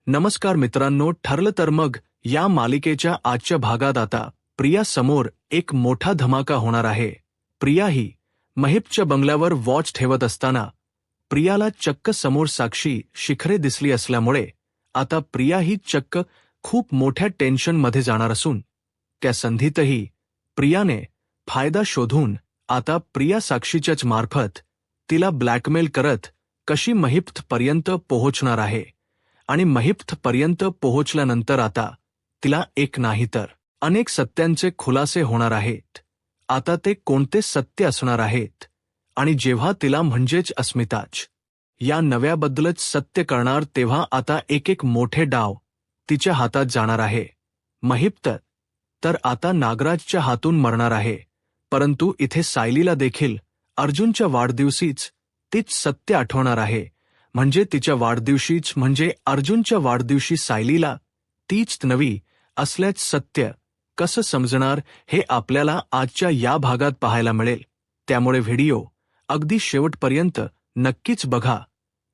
नमस्कार मित्रांनो, ठरलं तर मग या मालिकेच्या आजच्या भागात आता प्रिया समोर एक मोठा धमाका होणार आहे. प्रिया ही महिपच्या बंगल्यावर वॉच ठेवत असताना प्रियाला चक्क समोर साक्षी शिखरे दिसली असल्यामुळे आता प्रिया ही चक्क खूप मोठ्या टेन्शनमध्ये जाणार असून त्या संधीतही प्रियाने फायदा शोधून आता प्रिया साक्षीच्याच मार्फत तिला ब्लॅकमेल करत कशी महिपपर्यंत पोहोचणार आहे आणि महिपपर्यंत पोहोचल्यानंतर आता तिला एक नाही तर अनेक सत्यांचे खुलासे होणार आहेत. आता ते कोणते सत्य असणार आहेत आणि जेव्हा तिला म्हणजेच अस्मिताच या नव्याबद्दलच सत्य कळणार तेव्हा आता एक एक मोठे डाव तिच्या हातात जाणार आहे. महिप तर आता नागराजच्या हातून मरणार आहे, परंतु इथे सायलीला देखील अर्जुनच्या वाढदिवशीच तीच सत्य आठवणार आहे. म्हणजे तिच्या वाढदिवशीच म्हणजे अर्जुनच्या वाढदिवशी सायलीला तीच नवी असल्याच सत्य कसं समजणार हे आपल्याला आजच्या या भागात पाहायला मिळेल. त्यामुळे व्हिडिओ अगदी शेवटपर्यंत नक्कीच बघा.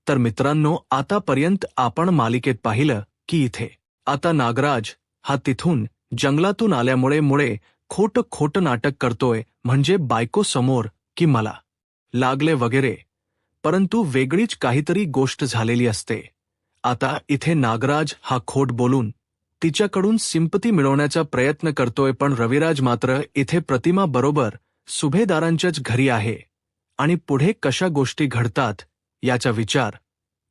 तर मित्रांनो, आतापर्यंत आपण मालिकेत पाहिलं की इथे आता नागराज हा तिथून जंगलातून आल्यामुळे खोटं नाटक करतोय, म्हणजे बायको समोर की मला लागले वगैरे, परंतु वेगळीच काहीतरी गोष्ट झालेली असते. आता इथे नागराज हा खोट बोलून तिच्याकडून सिंपती मिळवण्याचा प्रयत्न करतोय, पण रविराज मात्र इथे प्रतिमा बरोबर सुभेदारांच्याच घरी आहे आणि पुढे कशा गोष्टी घडतात याचा विचार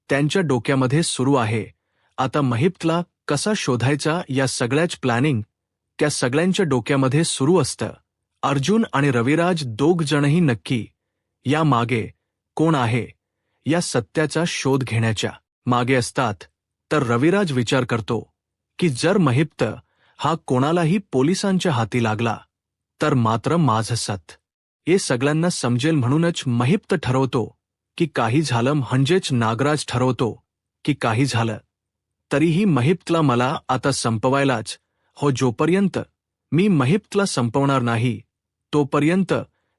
त्यांच्या डोक्यामध्ये सुरू आहे. आता महिपला कसा शोधायचा या सगळ्याच प्लॅनिंग त्या सगळ्यांच्या डोक्यामध्ये सुरू असतं. अर्जुन आणि रविराज दोघ जणही नक्की या मागे कोण आहे या सत्याचा शोध घेण्याच्या मागे असतात. तर रविराज विचार करतो की जर महिप हा कोणालाही पोलिसांच्या हाती लागला तर मात्र माझं सत हे सगळ्यांना समजेल. म्हणूनच महिप ठरवतो की काही झालं म्हणजेच नागराज ठरवतो की काही झालं तरीही महिपला मला आता संपवायलाच हो. जोपर्यंत मी महिपला संपवणार नाही तोपर्यंत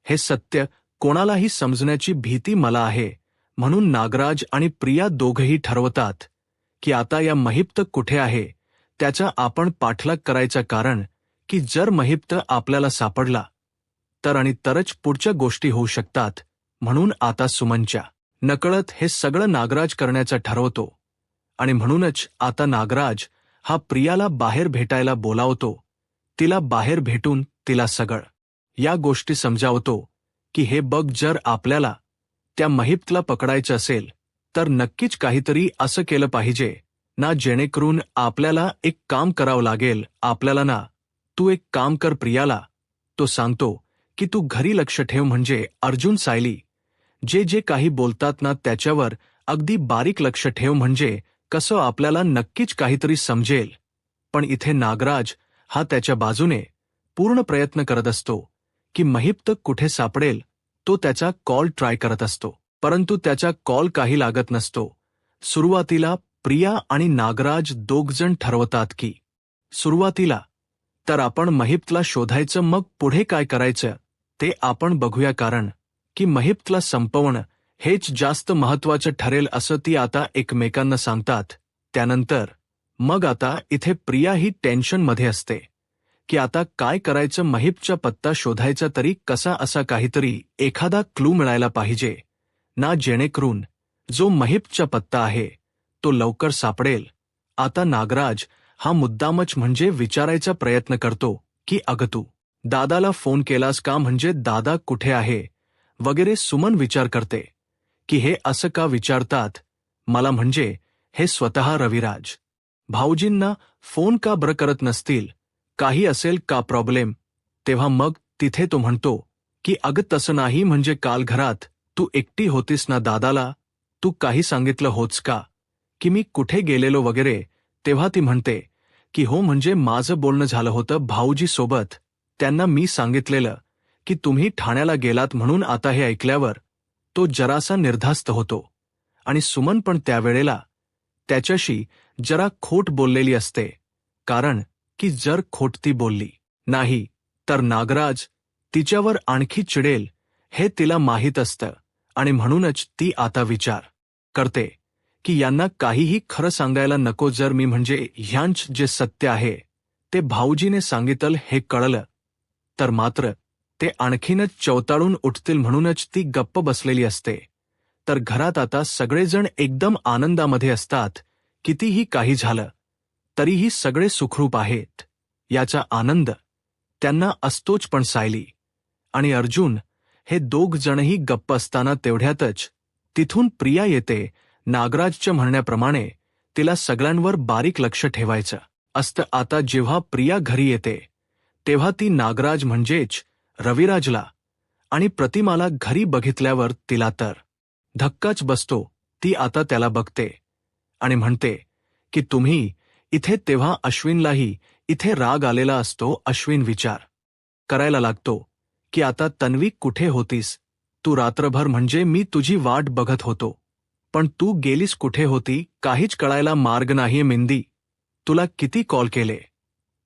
हे सत्य कोणालाही समजण्याची भीती मला आहे. म्हणून नागराज आणि प्रिया दोघंही ठरवतात की आता या महिप कुठे आहे त्याचा आपण पाठलाग करायचा, कारण की जर महिप आपल्याला सापडला तर आणि तरच पुढच्या गोष्टी होऊ शकतात. म्हणून आता सुमनच्या नकळत हे सगळं नागराज करण्याचा ठरवतो आणि म्हणूनच आता नागराज हा प्रियाला बाहेर भेटायला बोलावतो. तिला बाहेर भेटून तिला सगळं या गोष्टी समजावतो की हे बघ, जर आपल्याला त्या महिपला पकडायचं असेल तर नक्कीच काहीतरी असं केलं पाहिजे ना, जेणेकरून आपल्याला एक काम करावं लागेल. आपल्याला ना, तू एक काम कर प्रियाला तो सांगतो की तू घरी लक्ष ठेव, म्हणजे अर्जुन सायली जे काही बोलतात ना त्याच्यावर अगदी बारीक लक्ष ठेव, म्हणजे कसं आपल्याला नक्कीच काहीतरी समजेल. पण इथे नागराज हा त्याच्या बाजूने पूर्ण प्रयत्न करत असतो की महिप कुठे सापडेल. तो त्याचा कॉल ट्राय करत असतो, परंतु त्याचा कॉल काही लागत नसतो. सुरुवातीला प्रिया आणि नागराज दोघजण ठरवतात की सुरुवातीला तर आपण महिपला शोधायचं, मग पुढे काय करायचं ते आपण बघूया, कारण की महिपला संपवणं हेच जास्त महत्त्वाचं ठरेल असं ती आता एकमेकांना सांगतात. त्यानंतर मग आता इथे प्रिया ही टेन्शनमध्ये असते की आता काय करायचं. महिपचा पत्ता शोधायचा, तरी कसा असा काहीतरी एखादा क्लू मिळायला पाहिजे ना, जेणेकरून जो महिपचा पत्ता आहे तो लवकर सापडेल. आता नागराज हा मुद्दामच म्हणजे विचारायचा प्रयत्न करतो की अगं तू दादाला फोन केलास का, म्हणजे दादा कुठे आहे वगैरे. सुमन विचार करते की हे असं का विचारतात मला, म्हणजे हे स्वतः रविराज भाऊजींना फोन का बरं करत नसतील, काही असेल का प्रॉब्लेम. तेव्हा मग तिथे तो म्हणतो की अगं तसं नाही, म्हणजे काल घरात तू एकटी होतीस ना, दादाला तू काही सांगितलं होतस का की मी कुठे गेलेलो वगैरे. तेव्हा ती म्हणते की हो, म्हणजे माझं बोलणं झालं होतं भाऊजी सोबत, त्यांना मी सांगितलेलं की तुम्ही ठाण्याला गेलात म्हणून. आता हे ऐकल्यावर तो जरासा निर्धास्त होतो आणि सुमन पण त्यावेळेला त्याच्याशी जरा खोट बोललेली असते, कारण की जर खोट ती बोलली नाही तर नागराज तिच्यावर आणखी चिडेल हे तिला माहीत असतं आणि म्हणूनच ती आता विचार करते की यांना काहीही खरं सांगायला नको. जर मी म्हणजे ह्यांच जे सत्य आहे ते भाऊजीने सांगितलं हे कळलं तर मात्र ते आणखीनच चवताळून उठतील, म्हणूनच ती गप्प बसलेली असते. तर घरात आता सगळेजण एकदम आनंदामध्ये असतात. कितीही काही झालं तरीही सगळे सुखरूप आहेत याचा आनंद त्यांना असतोच. पण सायली आणि अर्जुन हे दोघ जणही गप्प असताना तेवढ्यातच तिथून प्रिया येते. नागराजच्या म्हणण्याप्रमाणे तिला सगळ्यांवर बारीक लक्ष ठेवायचं असतं. आता जेव्हा प्रिया घरी येते तेव्हा ती नागराज म्हणजेच रविराजला आणि प्रतिमाला घरी बघितल्यावर तिला तर धक्काच बसतो. ती आता त्याला बघते आणि म्हणते की तुम्ही इथे. तेव्हा अश्विनलाही इथे राग आलेला असतो. अश्विन विचार करायला लागतो की आता तन्वी कुठे होतीस तू रात्रभर? म्हणजे मी तुझी वाट बघत होतो पण तू गेलीस कुठे होती? काहीच कळायला मार्ग नाहीये मिंदी. तुला किती कॉल केले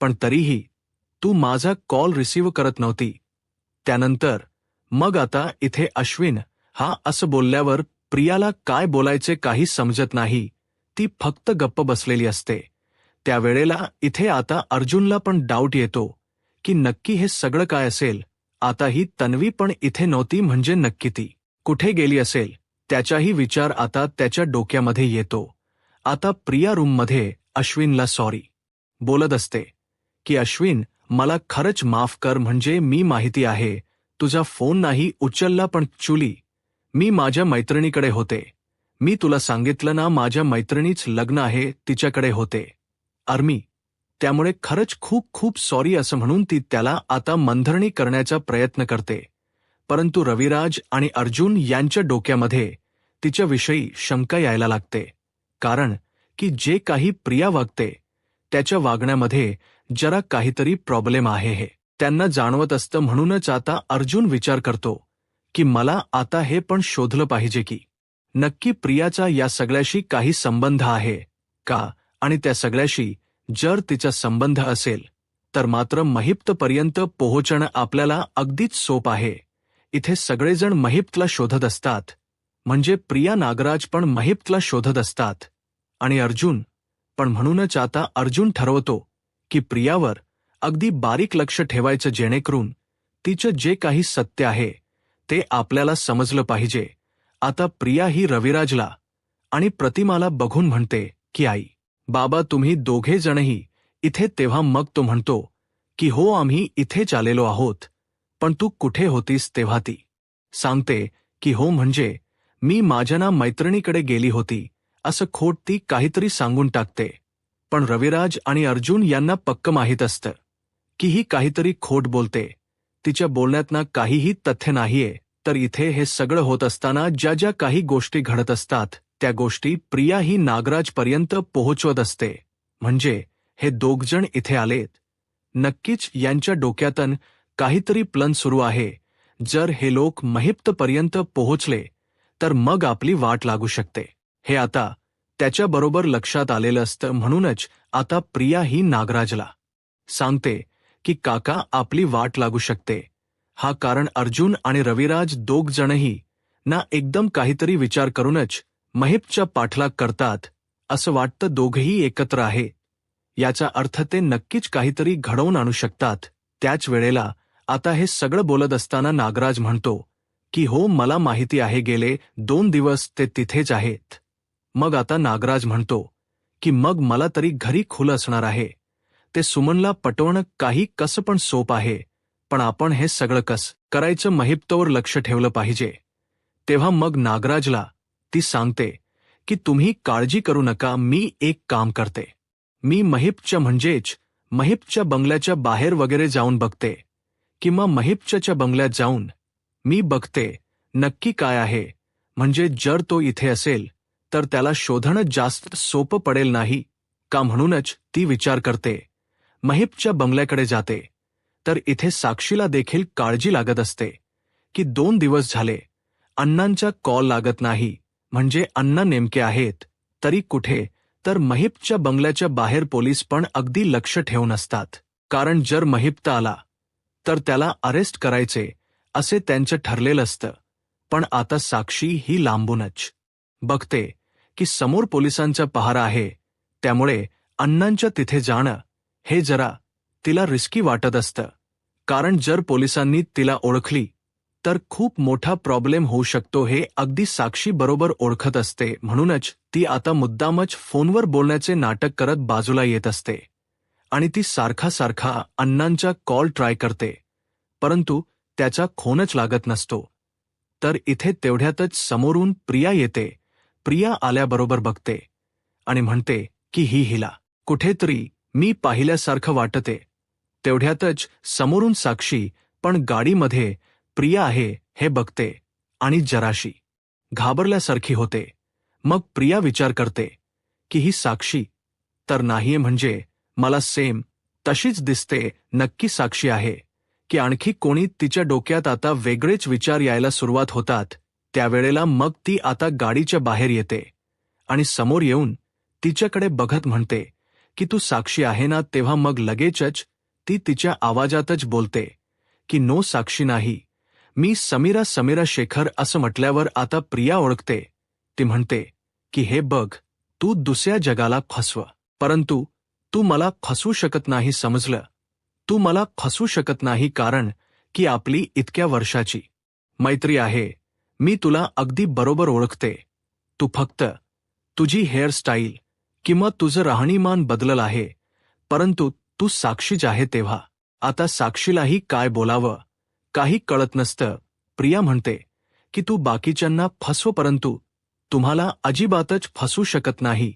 पण तरीही तू माझा कॉल रिसीव्ह करत नव्हती. त्यानंतर मग आता इथे अश्विन हा असं बोलल्यावर प्रियाला काय बोलायचे काही समजत नाही. ती फक्त गप्प बसलेली असते. त्यावेळेला इथे आता अर्जुनला पण डाऊट येतो की नक्की हे सगळं काय असेल. आता ही तन्वी पण इथे नव्हती म्हणजे नक्की ती कुठे गेली असेल त्याचाही विचार आता त्याच्या डोक्यामध्ये येतो. आता प्रिया रूममध्ये अश्विनला सॉरी बोलत असते की अश्विन मला खरंच माफ कर. म्हणजे मी माहिती आहे तुझा फोन नाही उचलला पण चुली मी माझ्या मैत्रिणीकडे होते. मी तुला सांगितलं ना माझ्या मैत्रिणीच लग्न आहे तिच्याकडे होते आर्मी. त्यामुळे खरंच खूप खूप सॉरी असं म्हणून ती त्याला आता मनधरणी करण्याचा प्रयत्न करते. परंतु रविराज आणि अर्जुन यांच्या डोक्यामध्ये तिच्याविषयी शंका यायला लागते. कारण की जे काही प्रिया वागते त्याच्या वागण्यामध्ये जरा काहीतरी प्रॉब्लेम आहे हे त्यांना जाणवत असतं. म्हणूनच आता अर्जुन विचार करतो की मला आता हे पण शोधलं पाहिजे की नक्की प्रियाचा या सगळ्याशी काही संबंध आहे का, आणि त्या सगळ्याशी जर तिचा संबंध असेल तर मात्र महिप्तपर्यंत पोहोचणं आपल्याला अगदीच सोप आहे. इथे सगळेजण महिप्तला शोधत असतात म्हणजे प्रिया नागराज पण महिप्तला शोधत असतात आणि अर्जुन पण. म्हणूनच आता अर्जुन ठरवतो की प्रियावर अगदी बारीक लक्ष ठेवायचं जेणेकरून तिचं जे काही सत्य आहे ते आपल्याला समजलं पाहिजे. आता प्रिया ही रविराजला आणि प्रतिमाला बघून म्हणते की आई बाबा तुम्ही दोघे जणही इथे. तेव्हा मग तो म्हणतो की हो आम्ही इथेच आलेलो आहोत. पण तू कुठे होतीस? तेव्हा ती सांगते की हो म्हणजे मी माझ्या ना मैत्रिणीकडे गेली होती. असं खोट ती काहीतरी सांगून टाकते. पण रविराज आणि अर्जुन यांना पक्क माहीत असतं की ही काहीतरी खोट बोलते. तिच्या बोलण्यात ना काहीही तथ्य नाहीये. तर इथे हे सगळं होत असताना ज्या ज्या काही गोष्टी घडत असतात त्या गोष्टी प्रिया ही नागराजपर्यंत पोहोचवत असते. म्हणजे हे दोघजण इथे आलेत. नक्कीच यांच्या डोक्यातून काहीतरी प्लन सुरू आहे. जर हे लोक महिप्तपर्यंत पोहोचले तर मग आपली वाट लागू शकते. हे आता त्याच्याबरोबर लक्षात आलेलं असतं. म्हणूनच आता प्रिया ही नागराजला सांगते की काका आपली वाट लागू शकते. हा कारण अर्जुन आणि रविराज दोघ जणही ना एकदम काहीतरी विचार करूनच महिपच्या पाठलाग करतात. असं वाटतं दोघेही एकत्र आहे. याचा अर्थ ते नक्कीच काहीतरी घडवून आणू शकतात. त्याच वेळेला आता हे सगळं बोलत असताना नागराज म्हणतो की हो मला माहिती आहे गेले 2 दिवस ते तिथेच आहेत. मग आता नागराज म्हणतो की मग मला तरी घरी खुलं असणार आहे. ते सुमनला पटवणं काही कसं पण सोप आहे. पण आपण हे सगळं कसं करायचं महिप्तवर लक्ष ठेवलं पाहिजे. तेव्हा मग नागराजला ती सांगते की तुम्ही काळजी करू नका. मी एक काम करते. मी महिपच्या म्हणजेच महिपच्या बंगल्याच्या बाहेर वगैरे जाऊन बघते किंवा महिपच्या बंगल्यात जाऊन मी बघते नक्की काय आहे. म्हणजे जर तो इथे असेल तर त्याला शोधणं जास्त सोपं पडेल नाही का. म्हणूनच ती विचार करते. महिपच्या बंगल्याकडे जाते तर इथे साक्षीला देखील काळजी लागत असते की 2 दिवस झाले अण्णांचा कॉल लागत नाही. म्हणजे अण्णा नेमके आहेत तरी कुठे. तर महिपच्या बंगल्याच्या बाहेर पोलीस पण अगदी लक्ष ठेवून असतात. कारण जर महिप्त आला तर त्याला अरेस्ट करायचे असे त्यांचं ठरलेलं असतं. पण आता साक्षी ही लांबूनच बघते की समोर पोलिसांचा पहारा आहे, त्यामुळे अण्णांच्या तिथे जाणं हे जरा तिला रिस्की वाटत असतं. कारण जर पोलिसांनी तिला ओळखली तर खूप मोठा प्रॉब्लेम होऊ शकतो हे अगदी साक्षी बरोबर ओळखत असते. म्हणूनच ती आता मुद्दामच फोनवर बोलण्याचे नाटक करत बाजूला येत असते आणि ती सारखा अण्णांचा कॉल ट्राय करते, परंतु त्याचा फोनच लागत नसतो. तर इथे तेवढ्यातच समोरून प्रिया येते. प्रिया आल्याबरोबर बघते आणि म्हणते की हिला कुठेतरी मी पाहिल्यासारखं वाटते. तेवढ्यातच समोरून साक्षी पण गाडीमध्ये प्रिया आहे हे बघते आणि जराशी घाबरल्यासारखी होते. मग प्रिया विचार करते की ही साक्षी तर नाहीये, म्हणजे मला सेम तशीच दिसते. नक्की साक्षी आहे की आणखी कोणी? तिच्या डोक्यात आता वेगळेच विचार यायला सुरुवात होतात. त्यावेळेला मग ती आता गाडीच्या बाहेर येते आणि समोर येऊन तिच्याकडे बघत म्हणते की तू साक्षी आहे ना? तेव्हा मग लगेचच ती तिच्या आवाजातच बोलते की नो साक्षी नाही, मी समीरा शेखर असं म्हटल्यावर आता प्रिया ओळखते. ती म्हणते की हे बघ, तू दुसऱ्या जगाला फसव, परंतु तू मला फसवू शकत नाही, समजलं? तू मला फसवू शकत नाही, कारण की आपली इतक्या वर्षाची मैत्री आहे. मी तुला अगदी बरोबर ओळखते. तू फक्त तुझी हेअरस्टाईल किंवा तुझं राहणीमान बदललं आहे, परंतु तू साक्षीच आहे. तेव्हा आता साक्षीलाही काय बोलावं काही कळत नसतं. प्रिया म्हणते की तू बाकीच्यांना फसव, परंतु तुम्हाला अजिबातच फसवू शकत नाही.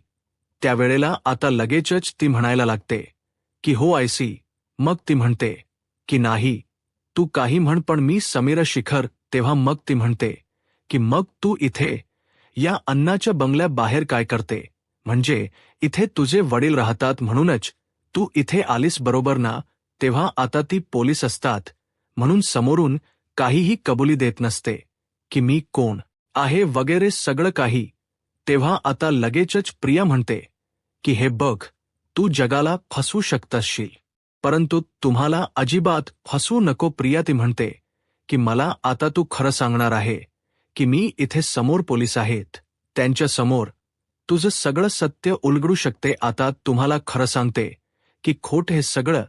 त्यावेळेला आता लगेचच ती म्हणायला लागते की हो आय सी. मग ती म्हणते की नाही, तू काही म्हण, पण मी समीरा शिखर. तेव्हा मग ती म्हणते की मग तू इथे या अण्णाच्या बंगल्याबाहेर काय करते? म्हणजे इथे तुझे वडील राहतात म्हणूनच तू इथे आलीस, बरोबर ना? तेव्हा आता ती पोलीस असतात म्हणून समोरून काहीही कबुली देत नसते की मी कोण आहे वगैरे सगळं काही. तेव्हा आता लगेचच प्रिया म्हणते की हे बघ, तू जगाला फसवू शकतशील, परंतु तुम्हाला अजिबात फसवू नको. प्रिया ती म्हणते की मला आता तू खरं सांगणार आहे की मी इथे समोर पोलीस आहेत, त्यांच्या समोर तुझं सगळं सत्य उलगडू शकते. आता तुम्हाला खरं सांगते की खोट हे सगळं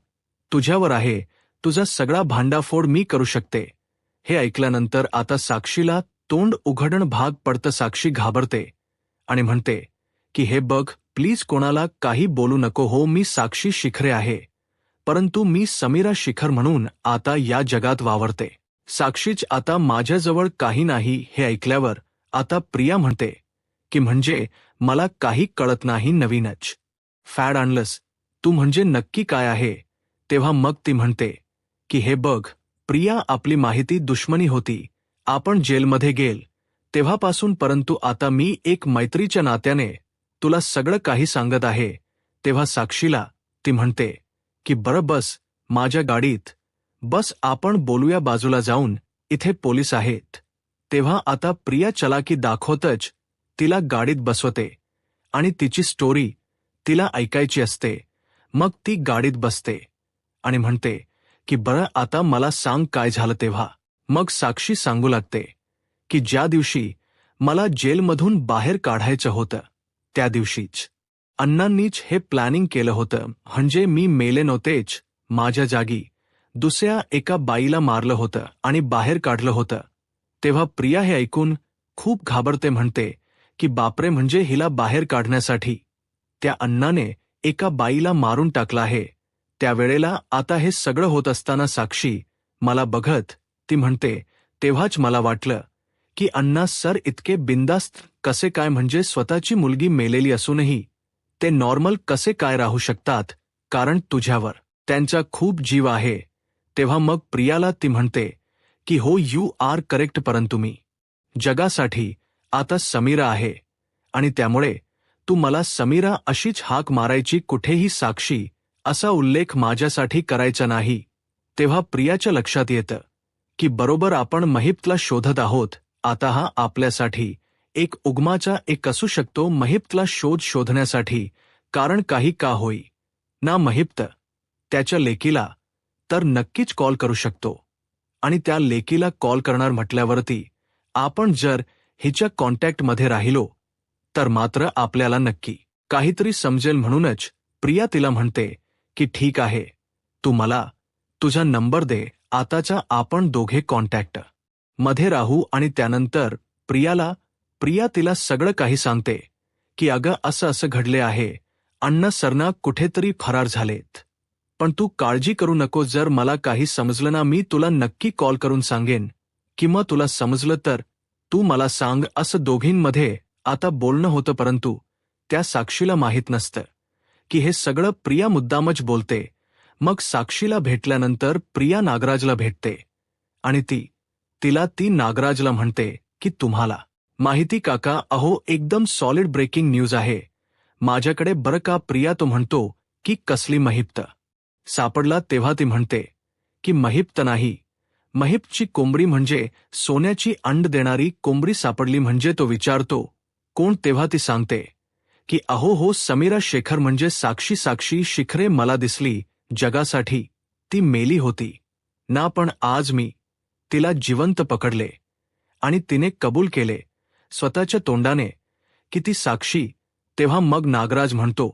तुझ्यावर आहे, तुझा सगळा भांडाफोड मी करू शकते. हे ऐकल्यानंतर आता साक्षीला तोंड उघडणं भाग पडतं. साक्षी घाबरते आणि म्हणते की हे बघ, प्लीज कोणाला काही बोलू नको हो. मी साक्षी शिखरे आहे, परंतु मी समीरा शिखर म्हणून आता या जगात वावरते. साक्षीच आता माझ्याजवळ काही नाही. हे ऐकल्यावर आता प्रिया म्हणते की म्हणजे मला काही कळत नाही, नवीनच फॅड आणलंस तू, म्हणजे नक्की काय आहे? तेव्हा मग ती म्हणते की हे बघ प्रिया, आपली माहिती दुश्मनी होती, आपण जेलमध्ये गेल तेव्हापासून, परंतु आता मी एक मैत्रीच्या नात्याने तुला सगळं काही सांगत आहे. तेव्हा साक्षीला ती म्हणते की बरं बस माझ्या गाडीत बस, आपण बोलूया बाजूला जाऊन, इथे पोलीस आहेत. तेव्हा आता प्रिया चलाकी दाखवतच तिला गाडीत बसवते आणि तिची स्टोरी तिला ऐकायची असते. मग ती गाडीत बसते आणि म्हणते की बरं आता मला सांग काय झालं. तेव्हा मग साक्षी सांगू लागते की ज्या दिवशी मला जेलमधून बाहेर काढायचं होतं त्या दिवशीच अण्णांनीच हे प्लॅनिंग केलं होतं. म्हणजे मी मेले नव्हतेच, माझ्या जागी दुसऱ्या एका बाईला मारलं होतं आणि बाहेर काढलं होतं. तेव्हा प्रिया हे ऐकून खूप घाबरते, म्हणते की बापरे, म्हणजे हिला बाहेर काढण्यासाठी त्या अण्णाने एका बाईला मारून टाकलं आहे. त्यावेळेला आता हे सगळं होत असताना साक्षी मला बघत ती म्हणते तेव्हाच मला वाटलं की अण्णा सर इतके बिंदास्त कसे काय, म्हणजे स्वतःची मुलगी मेलेली असूनही ते नॉर्मल कसे काय राहू शकतात, कारण तुझ्यावर त्यांचा खूप जीव आहे. तेव्हा मग प्रियाला ती म्हणते की हो यू आर करेक्ट, परंतु मी जगासाठी आता समीरा आहे आणि त्यामुळे तू मला समीरा अशीच हाक मारायची, कुठेही साक्षी असा उल्लेख माझ्यासाठी करायचा नाही. तेव्हा प्रियाच्या लक्षात येतं की बरोबर आपण महिप्तला शोधत आहोत. आता हा आपल्यासाठी एक उगमाचा एक असू शकतो. महिप्तला शोधण्यासाठी, कारण काही का होई ना महिप्त त्याच्या लेकीला तर नक्कीच कॉल करू शकतो आणि त्या लेकीला कॉल करणार म्हटल्यावरती आपण जर हिच्या कॉन्टॅक्टमध्ये राहिलो तर मात्र आपल्याला नक्की काहीतरी समजेल म्हणूनच प्रिया तिला म्हणते की ठीक आहे, तू मला तुझा नंबर दे, आताचा आपण दोघे कॉन्टॅक्ट मध्ये राहू. आणि त्यानंतर प्रिया तिला सगळं काही सांगते की अगं असं असं घडले आहे, अण्णा सरना कुठेतरी फरार झालेत, पण तू काळजी करू नको, जर मला काही समजलं ना मी तुला नक्की कॉल करून सांगेन, किंवा तुला समजलं तर तू मला सांग. असं दोघींमध्ये आता बोलणं होतं, परंतु त्या साक्षीला माहीत नसतं की हे सगळं प्रिया मुद्दामच बोलते. मग साक्षीला भेटल्यानंतर प्रिया नागराजला भेटते आणि तिला नागराजला म्हणते की तुम्हाला माहिती काका, अहो एकदम सॉलिड ब्रेकिंग न्यूज आहे माझ्याकडे बरं का. प्रिया तो म्हणतो की कसली महिप्त सापडला. तेव्हा ती म्हणते की महिप्त नाही, महिप्तची कोंबडी म्हणजे सोन्याची अंड देणारी कोंबडी सापडली. म्हणजे तो विचारतो कोण. तेव्हा ती सांगते की अहो हो, समीरा शेखर म्हणजे साक्षी शिखरे मला दिसली जगासाठी, ती मेली होती ना, पण आज मी तिला जिवंत पकडले आणि तिने कबूल केले स्वतःच्या तोंडाने की ती साक्षी. तेव्हा मग नागराज म्हणतो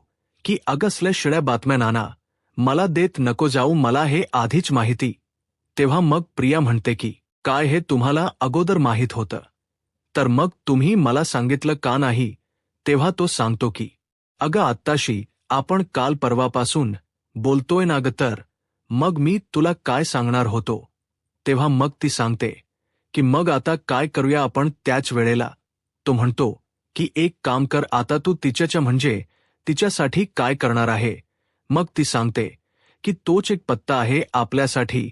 की अगसल्या शिळ्या बातम्या नाना, मला देत नको जाऊ, मला हे आधीच माहिती. तेव्हा मग प्रिया म्हणते की काय हे तुम्हाला अगोदर माहीत होतं, तर मग तुम्ही मला सांगितलं का नाही. तेव्हा तो सांगतो की अगं आत्ताशी आपण काल परवापासून बोलतोय ना ग, तर मग मी तुला काय सांगणार होतो. तेव्हा मग ती सांगते की मग आता काय करूया आपण. त्याच वेळेला तो म्हणतो की एक काम कर, आता तू म्हणजे तिच्यासाठी काय करणार आहे. मग ती सांगते की तोच एक पत्ता आहे आपल्यासाठी,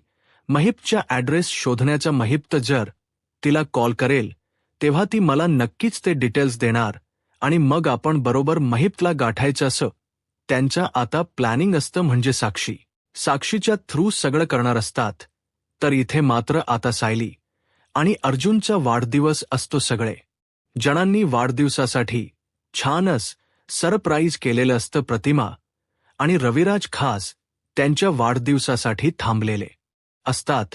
महिप्तच्या ॲड्रेस शोधण्याचा. महिप्त जर तिला कॉल करेल तेव्हा ती मला नक्कीच ते डिटेल्स देणार आणि मग आपण बरोबर महिप्तला गाठायचं, असं त्यांच्या आता प्लॅनिंग असतं. म्हणजे साक्षीच्या थ्रू सगळं करणार असतात. तर इथे मात्र आता सायली आणि अर्जुनचा वाढदिवस असतो. सगळे जणांनी वाढदिवसासाठी छानच सरप्राईज केलेलं असतं. प्रतिमा आणि रविराज खास त्यांच्या वाढदिवसासाठी थांबलेले असतात.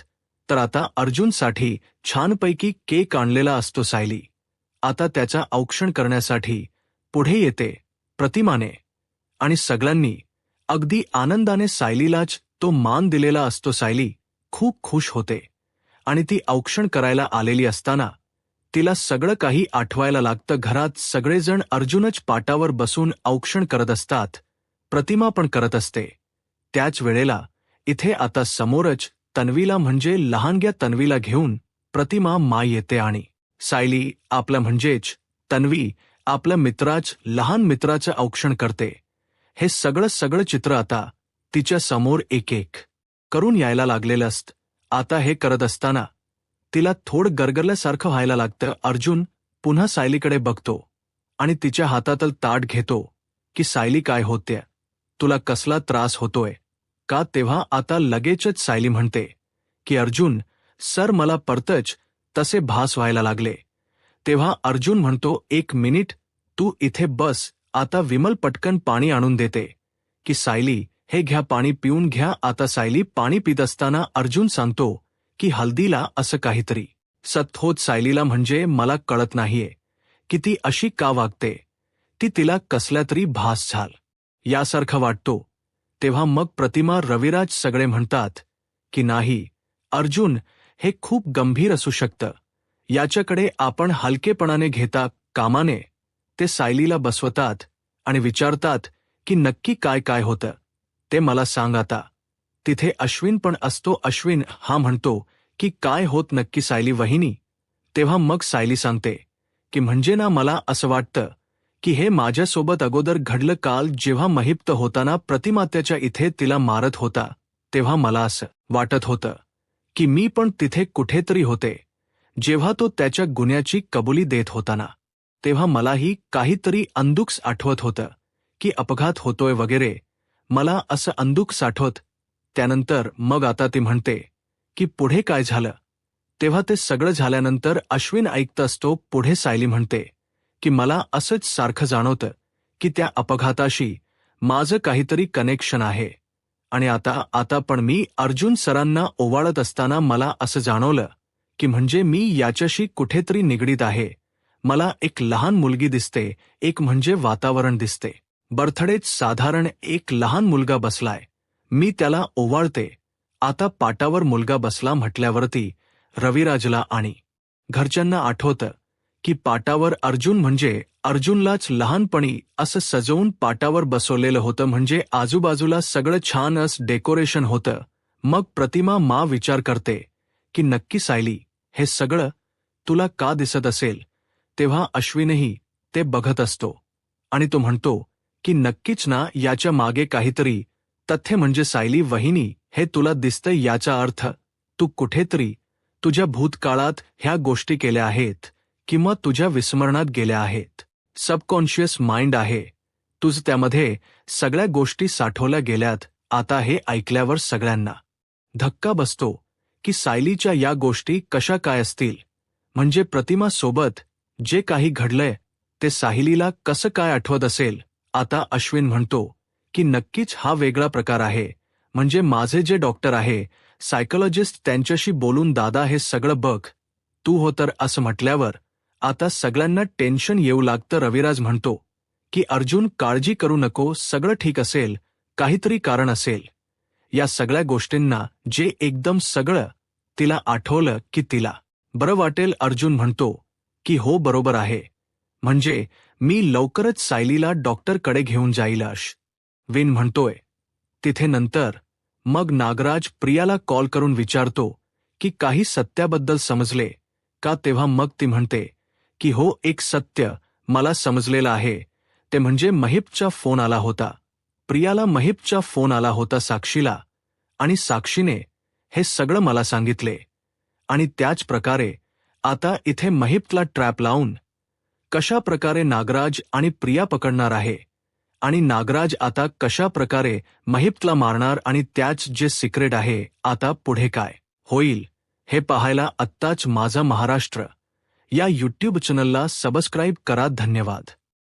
तर आता अर्जुनसाठी छानपैकी केक आणलेला असतो. सायली आता त्याचा औक्षण करण्यासाठी पुढे येते प्रतिमाने आणि सगळ्यांनी अगदी आनंदाने सायलीलाच तो मान दिलेला असतो. सायली खूप खुश होते आणि ती औक्षण करायला आलेली असताना तिला सगळं काही आठवायला लागतं. घरात सगळेजण अर्जुनच पाटावर बसून औक्षण करत असतात, प्रतिमा पण करत असते. त्याच वेळेला इथे आता समोरच तन्वीला म्हणजे लहानग्या तन्वीला घेऊन प्रतिमा माय येते आणि सायली आपल्या म्हणजेच तन्वी आपल्या लहान मित्राचं औक्षण करते. हे सगळं चित्र आता तिच्या समोर एक एक करून यायला लागलेलं असतं. आता हे करत असताना तिला थोडं गरगरल्यासारखं व्हायला लागतं. अर्जुन पुन्हा सायलीकडे बघतो आणि तिच्या हातातलं ताट घेतो की सायली काय होत्या, तुला कसला त्रास होतोय का. तेव्हा आता लगेचच सायली म्हणते की अर्जुन सर, मला परतच तसे भास व्हायला लागले. तेव्हा अर्जुन म्हणतो एक मिनिट, तू इथे बस, आता विमल पटकन पाणी आणून देते की सायली हे घ्या, पाणी पिऊन घ्या. आता सायली पाणी पित असताना अर्जुन सांगतो की हल्दीला असं काहीतरी सत होत सायलीला, म्हणजे मला कळत नाहीये की ती अशी का वागते, तिला कसल्या तरी भास यासारखं वाटतो. तेव्हा मग प्रतिमा रविराज सगळे म्हणतात की नाही अर्जुन, हे खूप गंभीर असू शकतं, याच्याकडे आपण हलकेपणाने घेता कामाने. ते सायलीला बसवतात आणि विचारतात की नक्की काय काय होतं ते मला सांग आता. तिथे अश्विन पण असतो. अश्विन हा म्हणतो की काय होत नक्की सायली वहिनी. तेव्हा मग सायली सांगते की म्हणजे ना, मला असं वाटतं की हे माझ्यासोबत अगोदर घडलं. काल जेव्हा महिप्त होताना प्रतिमात्याच्या इथे तिला मारत होता, तेव्हा मला असं वाटत होतं की मी पण तिथे कुठेतरी होते. जेव्हा तो त्याच्या गुन्ह्याची कबुली देत होताना, तेव्हा मलाही काहीतरी अंदुक्स आठवत होतं की अपघात होतोय वगैरे, मला असं अंदुक्स आठवत. त्यानंतर मग आता ती म्हणते की पुढे काय झालं. तेव्हा ते सगळं झाल्यानंतर अश्विन ऐकत असतो. पुढे सायली म्हणते की मला असंच सारखं जाणवतं की त्या अपघाताशी माझं काहीतरी कनेक्शन आहे. आणि आता पण मी अर्जुन सरांना ओवाळत असताना मला असं जाणवलं की म्हणजे मी याच्याशी कुठेतरी निगडीत आहे. मला एक लहान मुलगी दिसते, एक म्हणजे वातावरण दिसते. बर्थडेत साधारण एक लहान मुलगा बसलाय. मी त्याला ओवाळते. आता पाटावर मुलगा बसला म्हटल्यावरती रविराजला आणि घरच्यांना आठवतं की पाटावर अर्जुन म्हणजे अर्जुनलाच लहानपणी असं सजवून पाटावर बसवलेलं होतं, म्हणजे आजूबाजूला सगळं छान असं डेकोरेशन होतं. मग प्रतिमा विचार करते की नक्की सायली, हे सगळं तुला का दिसत असेल? तेव्हा अश्विनही ते बघत असतो आणि तो म्हणतो की नक्कीच ना, याच्या मागे काहीतरी तथ्य, म्हणजे सायली वहिनी, हे तुला दिसतंय याचा अर्थ तू कुठेतरी तुझ्या भूतकाळात ह्या गोष्टी केल्या आहेत किंवा तुझ्या विस्मरणात गेल्या आहेत. सबकॉन्शियस माइंड आहे तुझ, त्यामध्ये सगळ्या गोष्टी साठवल्या गेल्यात. आता हे ऐकल्यावर सगळ्यांना धक्का बसतो की सायलीच्या या गोष्टी कशा काय असतील, म्हणजे प्रतिमा सोबत जे काही घडलंय ते सायलीला कसं काय आठवत असेल. आता अश्विन म्हणतो की नक्कीच हा वेगळा प्रकार आहे, म्हणजे माझे जे डॉक्टर आहे, सायकोलॉजिस्ट, त्यांच्याशी बोलून दादा हे सगळं बघ तू हो तर, असं म्हटल्यावर आता सगळ्यांना टेन्शन येऊ लागतं. रविराज म्हणतो की अर्जुन, काळजी करू नको, सगळं ठीक असेल, काहीतरी कारण असेल या सगळ्या गोष्टींना, जे एकदम सगळं तिला आठवलं की तिला बरं वाटेल. अर्जुन म्हणतो की हो बरोबर आहे, म्हणजे मी लवकरच सायलीला डॉक्टरकडे घेऊन जाईल. अश्विन म्हणतोय तिथे नंतर मग नागराज प्रियाला कॉल करून विचारतो की काही सत्याबद्दल समजले का? तेव्हा मग ती म्हणते की हो, एक सत्य मला समजलेलं आहे, ते म्हणजे महिपचा फोन आला होता. प्रियाला महिपचा फोन आला होता साक्षीला, आणि साक्षीने हे सगळं मला सांगितले. आणि त्याच प्रकारे आता इथे महिपला ट्रॅप लावून कशा प्रकारे नागराज आणि प्रिया पकडणार आहे, आणि नागराज आता कशा प्रकारे महिपला मारणार, आणि त्याच जे सिक्रेट आहे. आता पुढे काय होईल हे पाहायला आत्ताच माझा महाराष्ट्र या यूट्यूब चॅनलला सबस्क्राईब करा. धन्यवाद.